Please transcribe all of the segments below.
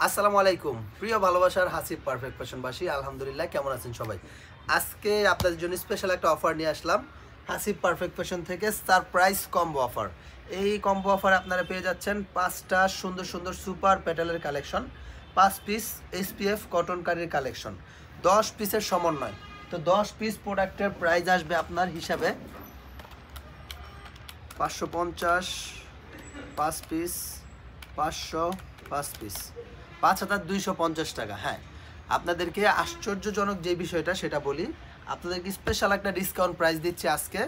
আসসালামু আলাইকুম প্রিয় ভালোবাসার হাসিব পারফেক্ট ফ্যাশনবাসী, আলহামদুলিল্লাহ কেমন আছেন সবাই। আজকে আপনাদের জন্য স্পেশাল একটা অফার নিয়ে আসলাম হাসিব পারফেক্ট ফ্যাশন থেকে, সারপ্রাইজ কম্বো অফার। এই কম্বো অফার আপনারা পেয়ে যাচ্ছেন 5টা সুন্দর সুন্দর সুপার প্যাটেলের কালেকশন, 5 পিস এসপিএফ কটন কারির কালেকশন, 10 পিসের সমন্বয়। তো 10 পিস প্রোডাক্টের প্রাইস আসবে আপনার হিসাবে 550, 5 পিস 500, 5 পিস 5250 টাকা। হ্যাঁ, আপনাদেরকে আশ্চর্যজনক যে বিষয়টা সেটা বলি, আপনাদেরকে স্পেশাল একটা ডিসকাউন্ট প্রাইস দিচ্ছি আজকে।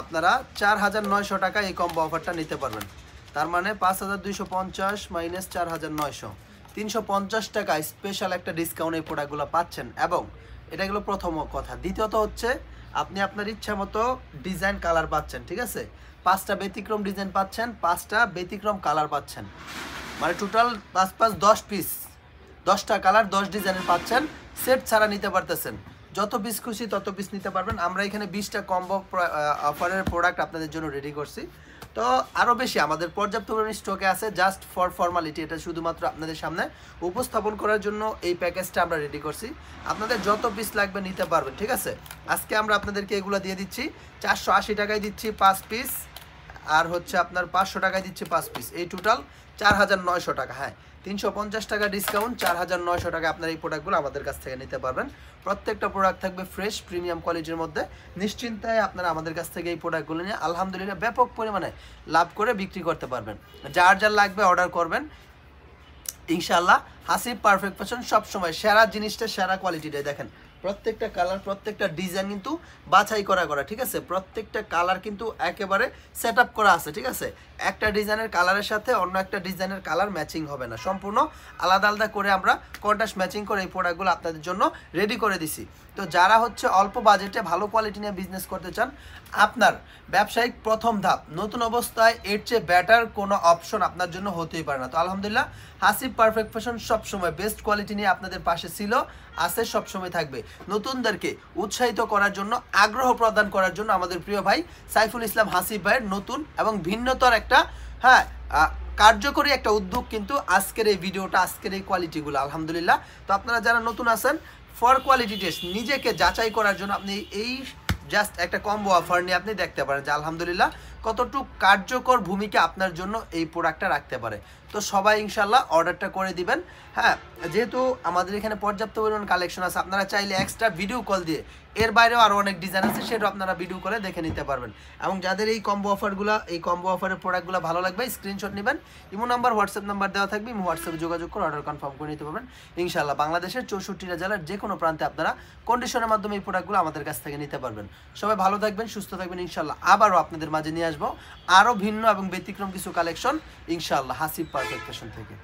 আপনারা 4900 টাকা এই কম্বো অফারটা নিতে পারবেন। তার মানে 5250 মাইনাস 4900, 350 টাকা স্পেশাল একটা ডিসকাউন্ট এই প্রোডাক্টগুলো পাচ্ছেন। এবং এটা গেলো প্রথম কথা। দ্বিতীয়ত হচ্ছে আপনি আপনার ইচ্ছা মতো ডিজাইন কালার পাচ্ছেন, ঠিক আছে? 5টা ব্যতিক্রম ডিজাইন পাচ্ছেন, 5টা ব্যতিক্রম কালার পাচ্ছেন, মানে টোটাল 5 10 পিস, 10টা কালার 10 ডিজাইনের পাচ্ছেন। সেট ছাড়া নিতে পারতেছেন, যত পিস খুশি তত পিস নিতে পারবেন। আমরা এখানে 20টা কম্বো অফারের প্রোডাক্ট আপনাদের জন্য রেডি করছি। তো আরও বেশি আমাদের পর্যাপ্ত পরিমাণে স্টকে আছে, জাস্ট ফর ফর্মালিটি। এটা শুধুমাত্র আপনাদের সামনে উপস্থাপন করার জন্য এই প্যাকেজটা আমরা রেডি করছি। আপনাদের যত পিস লাগবে নিতে পারবেন, ঠিক আছে? আজকে আমরা আপনাদেরকে এগুলো দিয়ে দিচ্ছি 480 টাকায় দিচ্ছি 5 পিস, আর হচ্ছে আপনার 500 টাকায় দিচ্ছি 5 পিস, এই টোটাল 4900 টাকা। হ্যাঁ, 350 টাকা ডিসকাউন্ট, 4900 টাকা আপনার এই প্রোডাক্টগুলো আমাদের কাছ থেকে নিতে পারবেন। প্রত্যেকটা প্রোডাক্ট থাকবে ফ্রেশ প্রিমিয়াম কোয়ালিটির মধ্যে। নিশ্চিন্তায় আপনারা আমাদের কাছ থেকে এই প্রোডাক্টগুলো নিয়ে আলহামদুলিল্লাহ ব্যাপক পরিমাণে লাভ করে বিক্রি করতে পারবেন। যার যার লাগবে অর্ডার করবেন ইনশাআল্লাহ। হাসিব পারফেক্ট ফ্যাশন সবসময় সেরা জিনিসটা সেরা কোয়ালিটিটাই। দেখেন প্রত্যেকটা কালার, প্রত্যেকটা ডিজাইন কিন্তু বাছাই করা, ঠিক আছে? প্রত্যেকটা কালার কিন্তু একেবারে সেট আপ করা আছে, ঠিক আছে? একটা ডিজাইনের কালারের সাথে অন্য একটা ডিজাইনের কালার ম্যাচিং হবে না, সম্পূর্ণ আলাদা আলাদা করে আমরা কন্ট্রাস্ট ম্যাচিং করে এই প্রোডাক্টগুলো আপনাদের জন্য রেডি করে দিছি। তো যারা হচ্ছে অল্প বাজেটে ভালো কোয়ালিটি নিয়ে বিজনেস করতে চান, আপনার ব্যবসায়িক প্রথম ধাপ, নতুন অবস্থায় এর চেয়ে বেটার কোনো অপশন আপনার জন্য হতেই পারে না। তো আলহামদুলিল্লাহ হাসিব পারফেক্ট ফ্যাশন সবসময় বেস্ট কোয়ালিটি নিয়ে আপনাদের পাশে ছিল, আছে, সবসময় থাকবে। নতুনদেরকে উৎসাহিত করার জন্য, আগ্রহ প্রদান করার জন্য আমাদের প্রিয় ভাই সাইফুল ইসলাম হাসিব ভাইয়ের নতুন এবং ভিন্নতর একটা কার্যকরী একটা উদ্যোগ কিন্তু আজকের এই ভিডিওটা, আজকের এই কোয়ালিটিগুলো আলহামদুলিল্লাহ। তো আপনারা যারা নতুন আছেন, ফর কোয়ালিটি টেস্ট নিজেকে যাচাই করার জন্য আপনি এই জাস্ট একটা কম্বো অফার নিয়ে আপনি দেখতে পারেন যে আলহামদুলিল্লাহ কতটুকু কার্যকর ভূমিকা আপনার জন্য এই প্রোডাক্টটা রাখতে পারে। তো সবাই ইনশাল্লাহ অর্ডারটা করে দিবেন। হ্যাঁ, যেহেতু আমাদের এখানে পর্যাপ্ত পরিমাণ কালেকশন আছে, আপনারা চাইলে এক্সট্রা ভিডিও কল দিয়ে, এর বাইরেও আরও অনেক ডিজাইন আছে, সেটাও আপনারা ভিডিও কলে দেখে নিতে পারবেন। এবং যাদের এই কম্বো অফারগুলো, এই কম্বো অফারের প্রোডাক্টগুলো ভালো লাগবে, স্ক্রিনশট নেবেন, ইমো নাম্বার, হোয়াটসঅ্যাপ নাম্বার দেওয়া থাকবে, ইমো হোয়াটসঅ্যাপে যোগাযোগ করে অর্ডার কনফার্ম করে নিতে পারবেন ইনশাল্লাহ। বাংলাদেশের 64টা জেলার যে কোনো প্রান্তে আপনারা কন্ডিশনের মাধ্যমে এই প্রোডাক্টগুলো আমাদের কাছ থেকে নিতে পারবেন। সবাই ভালো থাকবেন, সুস্থ থাকবেন ইনশাল্লাহ। আবারও আপনাদের মাঝে নিয়ে আসবো আরও ভিন্ন এবং ব্যতিক্রম কিছু কালেকশন ইনশাআল্লাহ হাসিব পারফেক্ট ফ্যাশন থেকে।